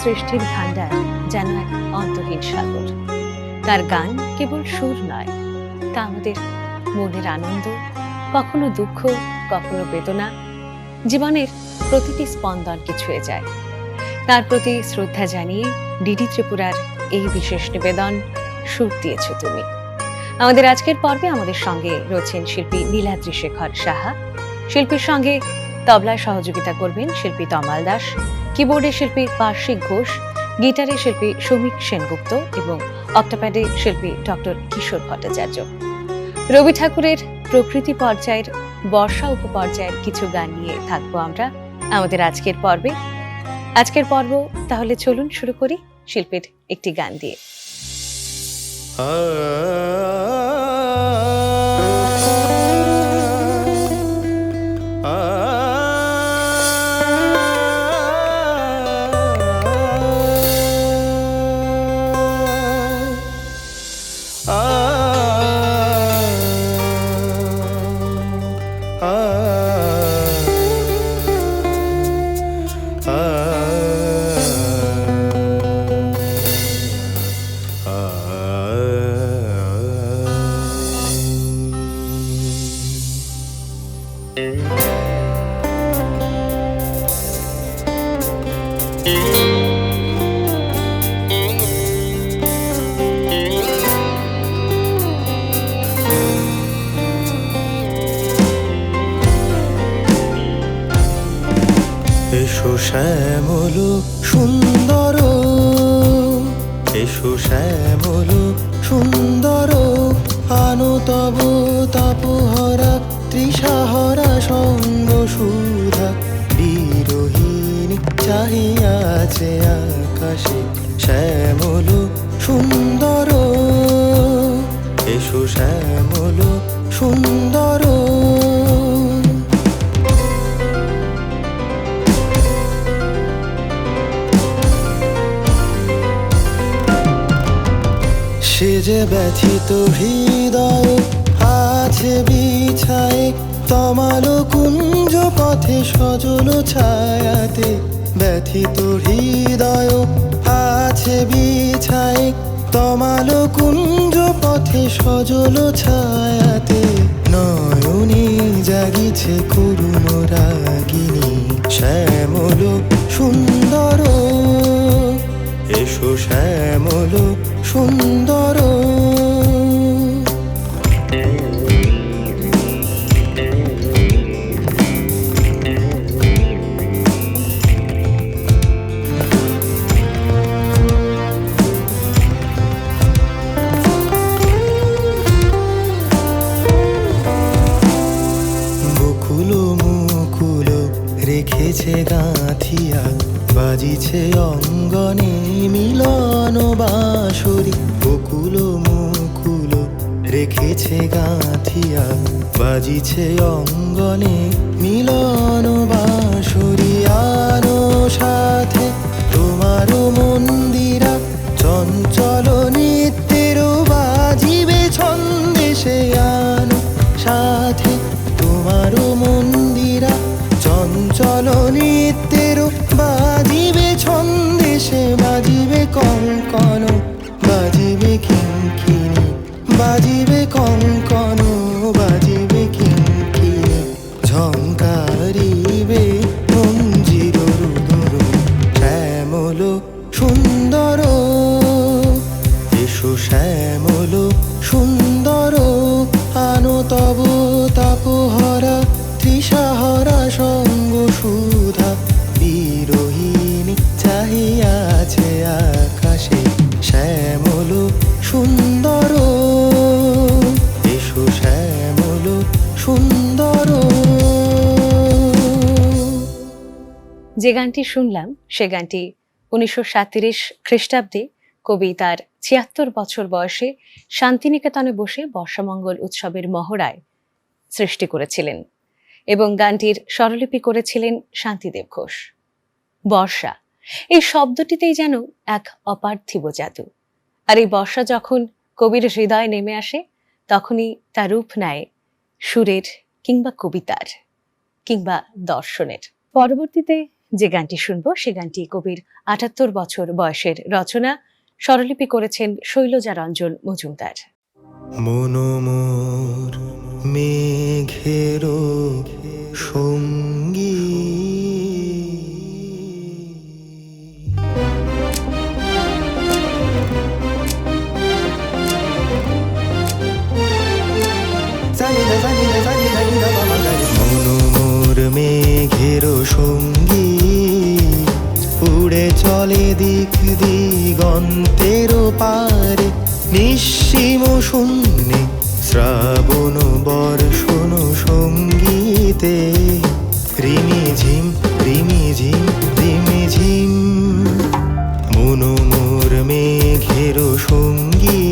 সৃষ্টির ভাণ্ডার যেন এক অন্তহীন সাগর। তার গান কেবল সুর নয়, তা আমাদের মনের আনন্দ, কখনো দুঃখ, কখনো বেদনা, জীবনের প্রতিটি স্পন্দনকে ছুঁয়ে যায়। তার প্রতি শ্রদ্ধা জানিয়ে ডিডি ত্রিপুরার এই বিশেষ নিবেদন সুর দিয়েছ তুমি। আমাদের আজকের পর্বে আমাদের সঙ্গে রয়েছেন শিল্পী নীলাদ্রি শেখর সাহা। শিল্পীর সঙ্গে তবলায় সহযোগিতা করবেন শিল্পী তমাল দাস, কিবোর্ডে শিল্পী পার্শ্বিক ঘোষ, গিটারে শিল্পী সমীক সেনগুপ্ত এবং অক্টাপ্যাডে শিল্পী ডক্টর কিশোর ভট্টাচার্য। রবি ঠাকুরের প্রকৃতি পর্যায়ের বর্ষা উপপর্যায়ের কিছু গান নিয়ে থাকবো আমরা আমাদের আজকের পর্বে। আজকের পর্ব তাহলে চলুন শুরু করি শিল্পীর একটি গান দিয়ে। এসো শ্যামল সুন্দর, এসো শ্যামল সুন্দর, আনো তব তাপহরা তৃষাহরা সঙ্গ সুধা, বিরোহিণী চাহিয়াছে আকাশে শ্যামল সুন্দর, এসো শ্যামল সুন্দর। সে যে ব্যথিত হৃদয় আছে বিছায়ে, তমাল কুঞ্জ পথে সজল ছায়াতে, ব্যথিত হৃদয় আছে বিছায়ে, তমাল কুঞ্জ পথে সজল ছায়াতে, নয়নে জাগিছে করুণ রাগিনী শ্যামল সুন্দর, এসো শ্যামল সুন্দর। বকুল মুকুল রেখেছে গাঁথিয়া, বাজিছে অঙ্গনে মিলন বাঁশরি, বকুল মুকুল রেখেছে গাঁথিয়া, বাজিছে অঙ্গনে মিলন বাঁশরি, আনো সাথে তোমার মন্দিরা, চঞ্চল নিত্যের বাজিবে ছন্দেশে, আনো সাথে তোমার মন্দিরা, চঞ্চল নিত্যের বাজিবে ছন্দেশে, বাজিবে কঙ্কন, বাজিবে কিঙ্কিণী, বাজিবে কঙ্কন, বাজিবে কিঙ্কিণী, ঝঙ্কারিবে মঞ্জির রুদুর, শ্যামল সুন্দর, এসো শ্যামল সুন্দর, আনো তব তাপহরা তৃষাহরা সঙ্গ সুধা, বিরোহিণী চাহিয়াছে আকাশে শ্যামল সুন্দর, এসো শ্যামল সুন্দর। যে গানটি শুনলাম সে গানটি 1937 খ্রিস্টাব্দে কবি তার ৭৬ বছর বয়সে শান্তিনিকেতনে বসে বর্ষামঙ্গল উৎসবের মহড়ায় সৃষ্টি করেছিলেন এবং গানটির স্বরলিপি করেছিলেন শান্তিদেব ঘোষ। বর্ষা, এই শব্দটিতেই যেন এক অপার্থিব জাদু। আর এই বর্ষা যখন কবির হৃদয়ে নেমে আসে তখনই তার রূপ নেয় সুরের কিংবা কবিতার কিংবা দর্শনের। পরবর্তীতে যে গানটি শুনবো সে গানটি কবির ৭৮ বছর বয়সের রচনা, স্বরলিপি করেছেন শৈলজা রঞ্জন মজুমদার। মনোমোর মেঘের সঙ্গী, মনোমোর মেঘের সঙ্গী, উড়ে চলে দিক দিগন্তের পারে, নিঃসীম শূন্যে শ্রাবণ বর্ষণ সঙ্গীতে, রিমিঝিম রিমিঝিম রিমিঝিম। মনোমোর মেঘের সঙ্গী,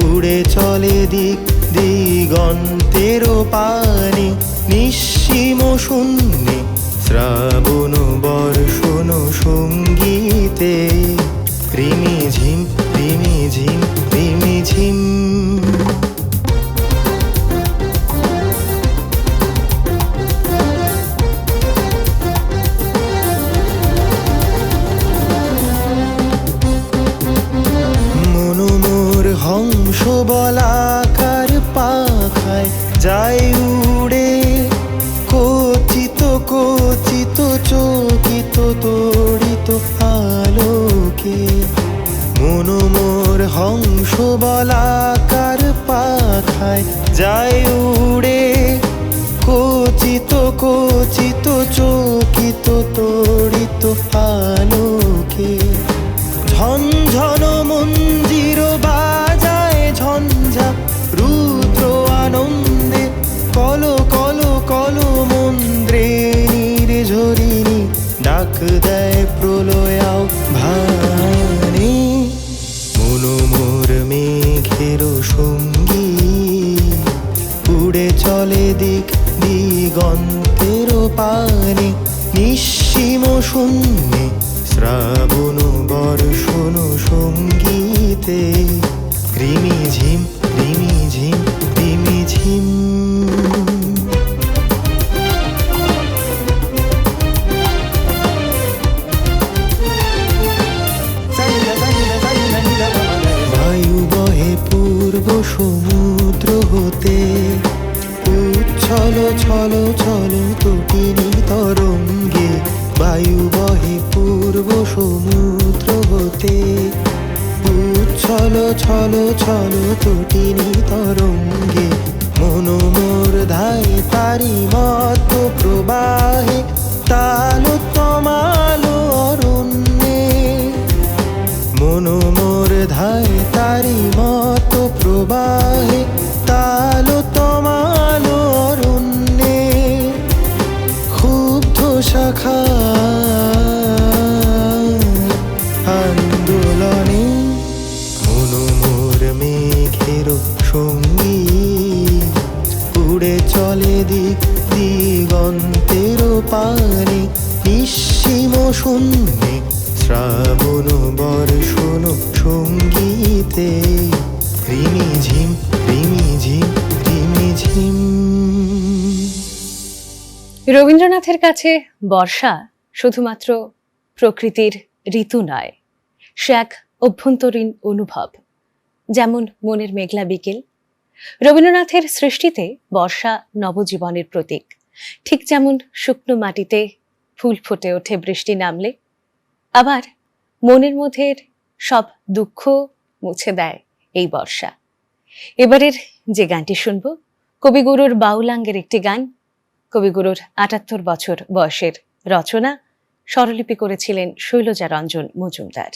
উড়ে চলে দিক দিগন্তের পানে, নিঃসীম শূন্যে শ্রাবণ বর্ষণ সঙ্গীতে, রিমিঝিম রিমিঝিম রিমিঝিম। মনোমোর হংস বলাকার পাখায় যায় উড়ে, কচিত কচিত চকিত তড়িত আলোকে। মনোমোর হংস বলাকার পাখায় যায় উড়ে, কচিত কচিত চকিত তড়িত আলোকে। ঝনঝন মঞ্জির বাজায় ঝঞ্ঝা রুদ্র আনন্দে, কল কল কল মন্দ্রে নির্ঝরিণী ডাক দেয় প্রলয়াও ভানে। মনোমোর মেঘের সঙ্গী, উড়ে চলে দিক দিগন্তের পানে, নিঃসীম শূন্যে শ্রাবণ বর্ষণ সঙ্গীতে, রিমিঝিম রিমিঝিম রিমিঝিম। বায়ু বহে পূর্ব সমুদ্র হতে, উচ্ছল ছল ছল তটিনী তরঙ্গে। বায়ু বহে পূর্ব সমুদ্র হতে, উচ্ছল ছল ছল তটিনী তরঙ্গে। মনোমোর ধায় তারি মত প্রবাহে, তাল তমাল অরণ্যে। মনোমোর ধায় তারি মত প্রবাহে, তাল তমাল অরণ্যে। ক্ষুব্ধ শাখা আন্দোলনে, মনোমোর মেঘের সঙ্গী, উড়ে চলে দিক দিগন্তের পানে, নিঃসীম শূন্যে শ্রাবণ বর্ষণ সঙ্গীতে, রিমিঝিম রিমিঝিম রিমিঝিম। রবীন্দ্রনাথের কাছে বর্ষা শুধুমাত্র প্রকৃতির ঋতু নয়, সে এক অভ্যন্তরীণ অনুভব। যেমন মনের মেঘলা বিকেল। রবীন্দ্রনাথের সৃষ্টিতে বর্ষা নবজীবনের প্রতীক। ঠিক যেমন শুকনো মাটিতে ফুল ফুটে ওঠে বৃষ্টি নামলে, আবার মনের মধ্যে সব দুঃখ মুছে দেয় এই বর্ষা। এবারের যে গানটি শুনব কবিগুরুর বাউলাঙ্গের একটি গান, কবিগুরুর ৭৮ বছর বয়সের রচনা, স্বরলিপি করেছিলেন শৈলজা রঞ্জন মজুমদার।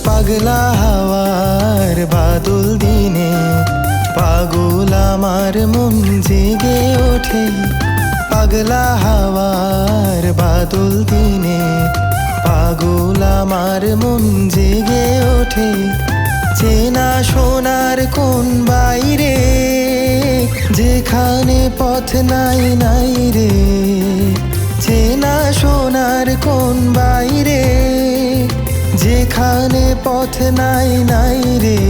পাগলা হাওয়ার বাদল দিনে, পাগল আমার মন জেগে ওঠে। পাগলা হাওয়ার বাদল দিনে, পাগল আমার মন জেগে ওঠে, চেনা সোনার কোন বাইরে, যেখানে পথ নাই নাই রে। চেনা সোনার কোন বাইরে, যেখানে পথ নাই নাই রে।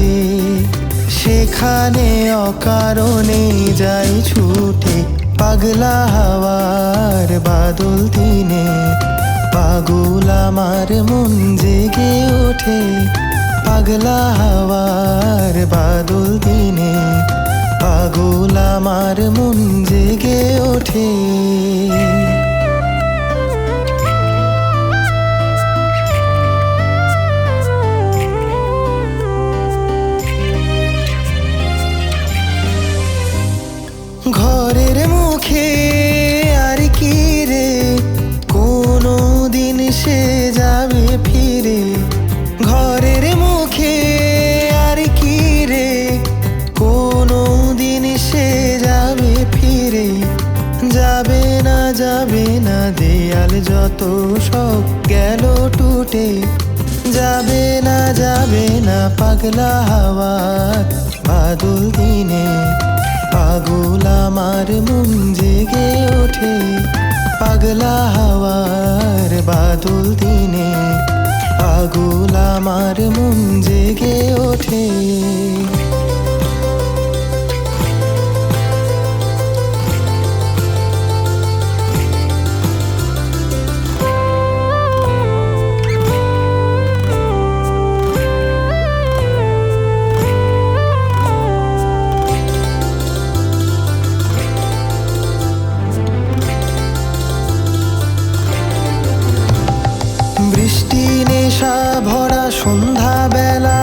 সেখানে অকারণে যাই ছুটে, পাগলা হাওয়ার বাদল দিনে। পাগল আমার মন জেগে ওঠে, পাগলা হাওয়ার বাদল দিনে। পাগল আমার মন জেগে ওঠে। ঘরের মুখে আর কি রে, কোনো দিন সে যাবে ফিরে। ঘরের মুখে আর কি রে, কোনো দিন সে যাবে ফিরে। যাবে না দেয়াল যত সব গেল টুটে। যাবে না পাগলা হাওয়ার বাদল দিনে। পাগল আমার মন জেগে ওঠে, পাগলা হাওয়ার বাদল দিনে। পাগল আমার মন জেগে ওঠে। বৃষ্টি নেশা ভরা সন্ধ্যা বেলা,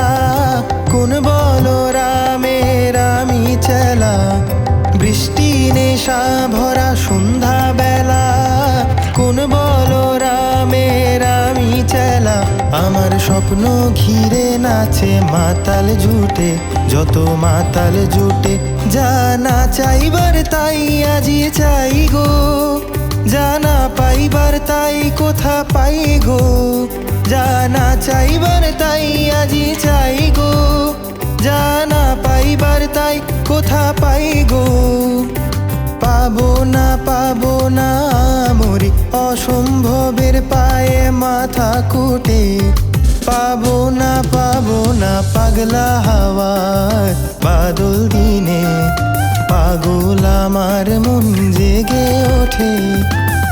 কোন বলো রামের আমি চেলা। বৃষ্টি নেশা ভরা সন্ধ্যা বেলা, কোন বলো রামের আমি চেলা। আমার স্বপ্ন ঘিরে নাচে মাতাল জুটে, যত মাতাল জুটে। জানা চাইবার তাই আজি চাই গো, জানা পাইবার তাই কোথা পাই গো। জানা চাইবার তাই আজি চাই গো, জানা পাইবার তাই কোথা পাই গো। পাবো না মরি অসম্ভবের পায়ে মাথা কুটে। পাবো না পাগলা হাওয়ার বাদল দিনে। পাগল আমার মন জেগে ওঠে,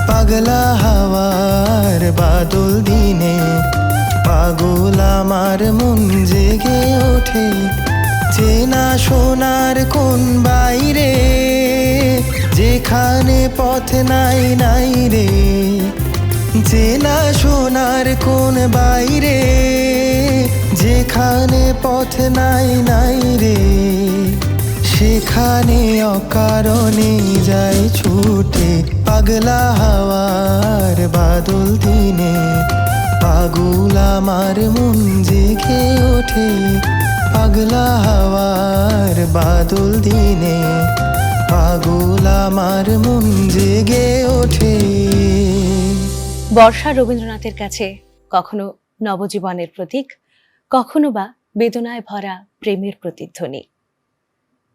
পাগলা হাওয়ার বাদল দিনে। পাগল আমার মন জেগে ওঠে। চেনা সোনার কোন বাইরে, যেখানে পথ নাই নাই রে। চেনা সোনার কোন বাইরে, যেখানে পথ নাই নাই রে। সেখানে অকারণে যাই ছুটে, পাগলা হাওয়ার বাদল দিনে। পাগল আমার মন জেগে ওঠে, পাগলা হাওয়ার বাদল দিনে। পাগল আমার মন জেগে ওঠে। বর্ষা রবীন্দ্রনাথের কাছে কখনো নবজীবনের প্রতীক, কখনো বা বেদনায় ভরা প্রেমের প্রতিধ্বনি।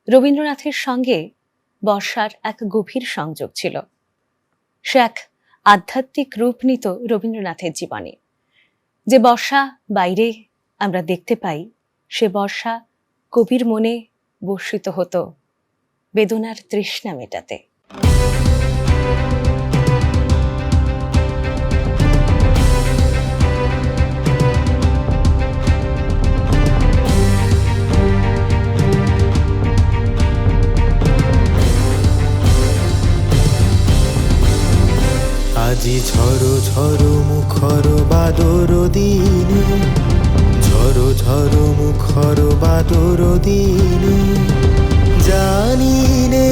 রবীন্দ্রনাথের সঙ্গে বর্ষার এক গভীর সংযোগ ছিল। সে এক আধ্যাত্মিক রূপ নিত রবীন্দ্রনাথের জীবনে। যে বর্ষা বাইরে আমরা দেখতে পাই, সে বর্ষা কবির মনে বর্ষিত হতো বেদনার তৃষ্ণা মেটাতে। আজি ঝড়ো ঝড়ো মুখর বাদর দিনে। ঝড়ো ঝড়ো মুখর বাদর দিনে। জানি নে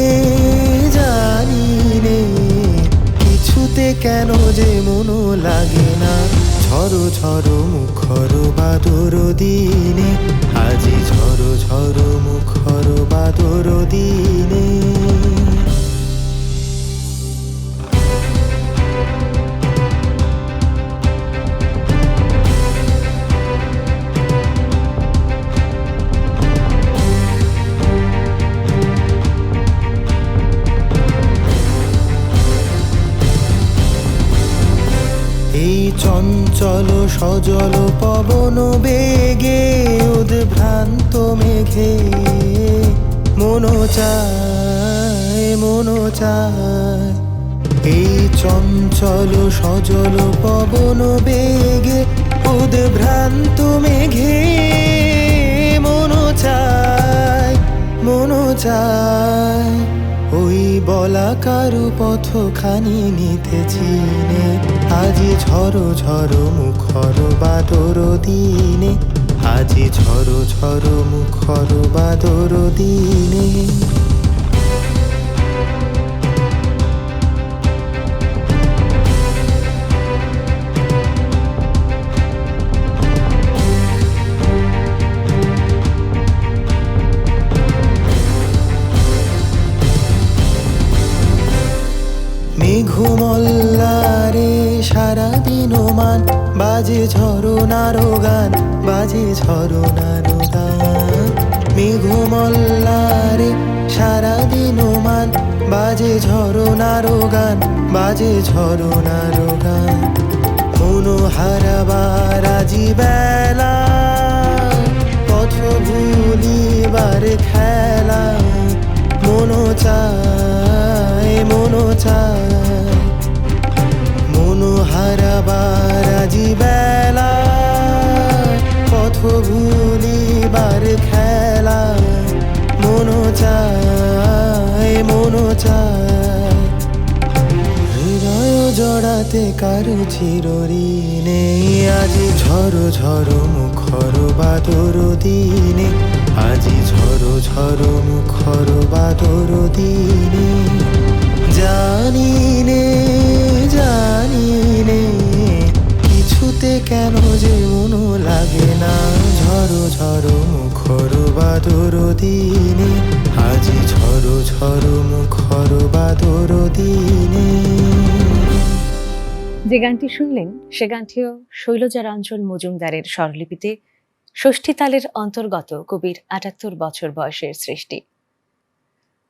কিছুতে কেন যে মন লাগে না। ঝড়ো ঝড়ো মুখর বাদর দিনে। আজি ঝড়ো ঝড়ো মুখর বাদর দিনে। চঞ্চল সজল পবন বেগে উদ্ভ্রান্ত মেঘে মনো চায় মনো চায়। এই চঞ্চল সজল পবন বেগে উদ্ভ্রান্ত মেঘে মনো চায় মনো চায়। ওই বলাকার পথখানি নিতে চিনে আজি ঝড়ো ঝড়ো মুখর বাদর দিনে আজি ঝড়ো ঝড়ো মুখর বাদর দিনে। মেঘমল্লারে সারাদিন মান বাজে ঝরনার গান বাজে ঝরনার গান। মেঘমল্লারে সারাদিন মান বাজে ঝরনার গান বাজে ঝরনার গান। মনোহারাবার আজি বেলা পথ ভুলিবার খেলা মনো চায় মনো চায়। মনোহারাবার আজি বেলা পথ ভুলিবার খেলা মনো চায় মনো চায়। হৃদয় জড়াতে কারু চিরঋণে আজি ঝড়ো ঝড়ো মুখর বাদর দিনে আজি ঝড়ো ঝড়ো মুখর বাদর দিনে। জানি নে জানি নে কিছুতে কেন যে মনো লাগে না ঝড়ো ঝড়ো মুখর বাদর দিনে আজি ঝড়ো ঝড়ো মুখর বাদর দিনে। যে গানটি শুনলেন সে গানটিও শৈলজারঞ্জন মজুমদারের স্বরলিপিতে ষষ্ঠী তালের অন্তর্গত কবির ৭৮ বছর বয়সের সৃষ্টি।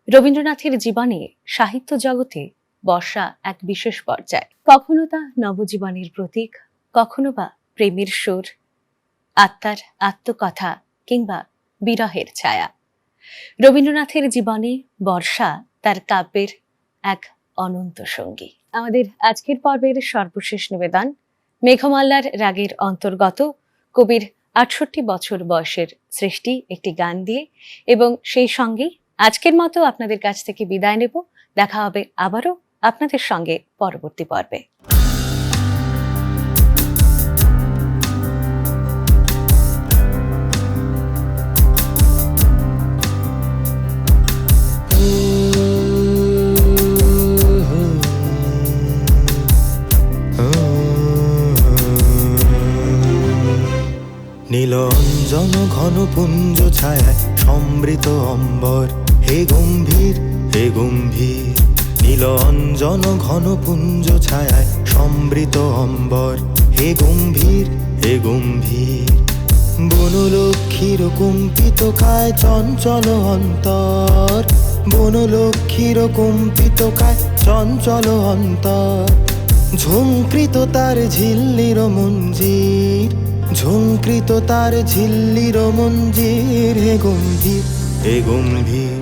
রবীন্দ্রনাথের জীবনে সাহিত্য জগতে বর্ষা এক বিশেষ পর্যায়। কখনো তা নবজীবনের প্রতীক, কখনো বা প্রেমের সুর, আত্মার আত্মকথা কিংবা বিরহের ছায়া। রবীন্দ্রনাথের জীবনে বর্ষা তার কাব্যের এক অনন্ত সঙ্গী। আমাদের আজকের পর্বের সর্বশেষ নিবেদন মেঘমাল্লার রাগের অন্তর্গত কবির ৬৮ বছর বয়সের সৃষ্টি একটি গান দিয়ে, এবং সেই সঙ্গেই আজকের মতো আপনাদের কাছ থেকে বিদায় নেব। দেখা হবে আবারও আপনাদের সঙ্গে পরবর্তী পর্বে। নীলঞ্জন ঘন পুঞ্জ ছায়ায় সমৃত অম্বর হে গম্ভীর হে গম্ভীর। নীলঞ্জন ঘন পুঞ্জ ছায়ায় সমৃত অম্বর হে গম্ভীর হে গম্ভীর। বনলক্ষ্মীর কম্পিত কায় চঞ্চল অন্তর বনলক্ষ্মীর কম্পিত কায় চঞ্চল অন্তর। ঝঙ্কৃত তার ঝিল্লির মঞ্জির ঝঙ্কৃত তার ঝিল্লির মঞ্জির হে গম্ভীর হে গম্ভীর।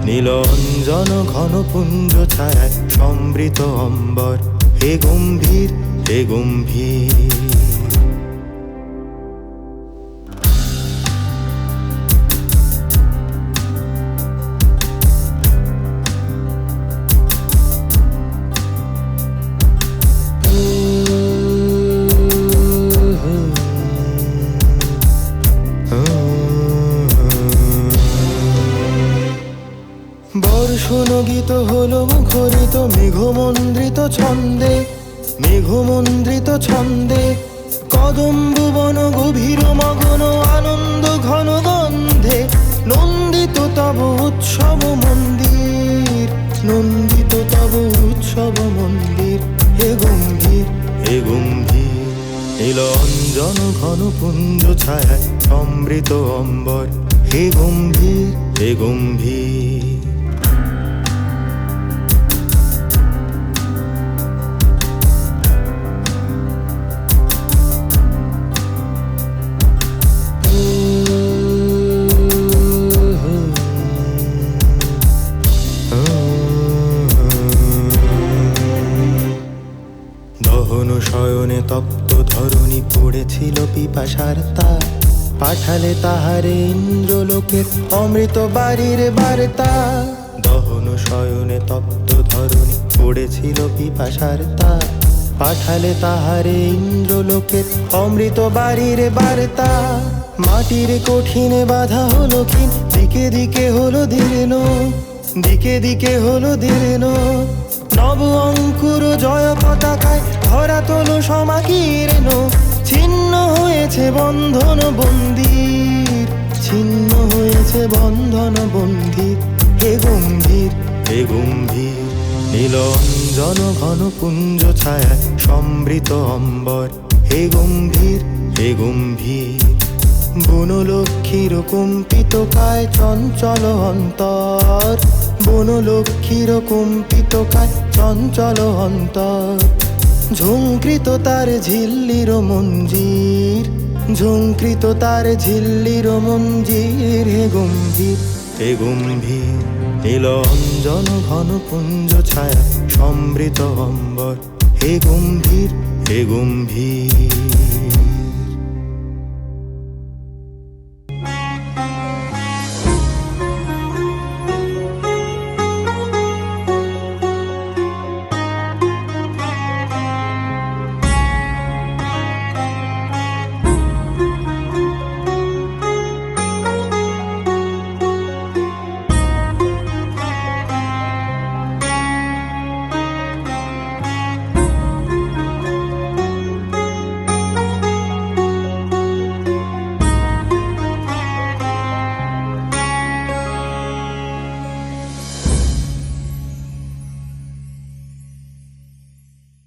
নীলঞ্জন ঘন পুঞ্জ ছায়ায় সমৃত অম্বর হে গম্ভীর হে গম্ভীর। বর্ষণগীত হলো মুখরিত মেঘমন্দ্রিত ছন্দে মেঘমন্দ্রিত ছন্দে। কদম্ব বন গভীর মগন আনন্দ ঘন গন্ধে নন্দিত তব উৎসব মন্দির নন্দিত তব উৎসব মন্দির হে গম্ভীর হে গম্ভীর। নীলঞ্জন ঘন পুঞ্জ ছায়ায় সমৃত অম্বর হে গম্ভীর হে গম্ভীর। শয়নে তপ্ত ধরণী পড়েছিল পিপাসার তার, পাঠালে তাহারে ইন্দ্রলোকের অমৃত বাড়ির বার্তা। দহন শয়নে তপ্ত ধরণী পড়েছিল পিপাসার তার, পাঠালে তাহারে ইন্দ্রলোকের অমৃত বাড়ির বার্তা। মাটির কঠিনে বাধা হলো ক্ষীণ, দিকে দিকে হলো দীর্ণ, দিকে দিকে হলো দীর্ণ। নব অঙ্কুর জয় পতাকায় ধরা তোলো সমাকীর্ণ, ছিন্ন হয়েছে বন্ধন বন্দির, ছিন্ন হয়েছে বন্ধন বন্দির। হে গম্ভীর, হে গম্ভীর, নীল অঞ্জন ঘন পুঞ্জ ছায়া সমৃত অম্বর। হে গম্ভীর, হে গম্ভীর, বনলক্ষ্মীর কম্পিত কায় চঞ্চল অন্তর, বনলক্ষ্মীর কম্পিত কায় চঞ্চল অন্তর। ঝঙ্কৃত তার ঝিল্লির মঞ্জির, ঝঙ্কৃত তার ঝিল্লির মঞ্জির। হে গম্ভীর, হে গম্ভীর, নীল অঞ্জন ঘন পুঞ্জ ছায়া সমৃত অম্বর। হে গম্ভীর, হে গম্ভীর।